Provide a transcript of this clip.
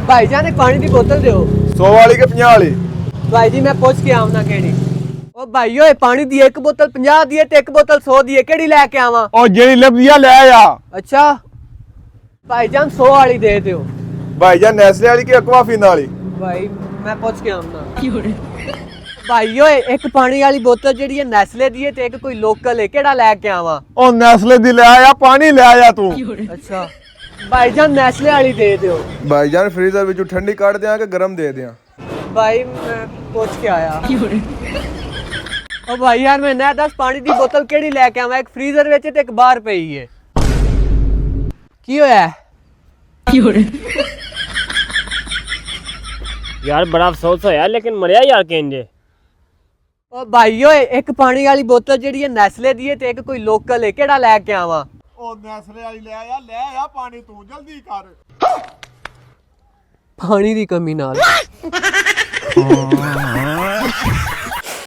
भाईजान एक पानी की बोतल दो। 100 वाली के 50 वाली? भाई जी मैं पूछ के आऊँ ना केड़ी। ओ भाईओ पानी दी एक बोतल 50 दी है ते एक बोतल 100 दी है, केड़ी लेके आवां? ओ जेड़ी लभदी आ ले आ। अच्छा भाईजान 100 वाली दे दो। भाईजान नेस्ले वाली की एक्वाफिना वाली? भाई मैं पूछ के आऊँ ना। भाईओ एक पानी वाली बोतल जेड़ी है नेस्ले दी है ते एक कोई लोकल है, केड़ा लेके आवां? ओ नेस्ले दी ले आ, पानी ले आ तू। अच्छा भाईजान नेस्ले वाली दे दो। भाईजान फ्रीजर विचों ठंडी काट दियां कि गरम दे दियां? भाई मैं पूछ के आया। ओ भाई यार मैं ना 10 पानी दी बोतल केड़ी लेके आवां? एक फ्रीजर विच ते एक बाहर पई है। की होया? यार बड़ा अफसोस होया लेकिन मरिया यार केंजे। ओ भाईओ एक पानी वाली बोतल जेड़ी है नेस्ले दी है ते एक कोई लोकल है, केड़ा लेके आवां? ओ नेस्ले वाली ले आ पानी तू जल्दी कर। पानी दी कमी नाल।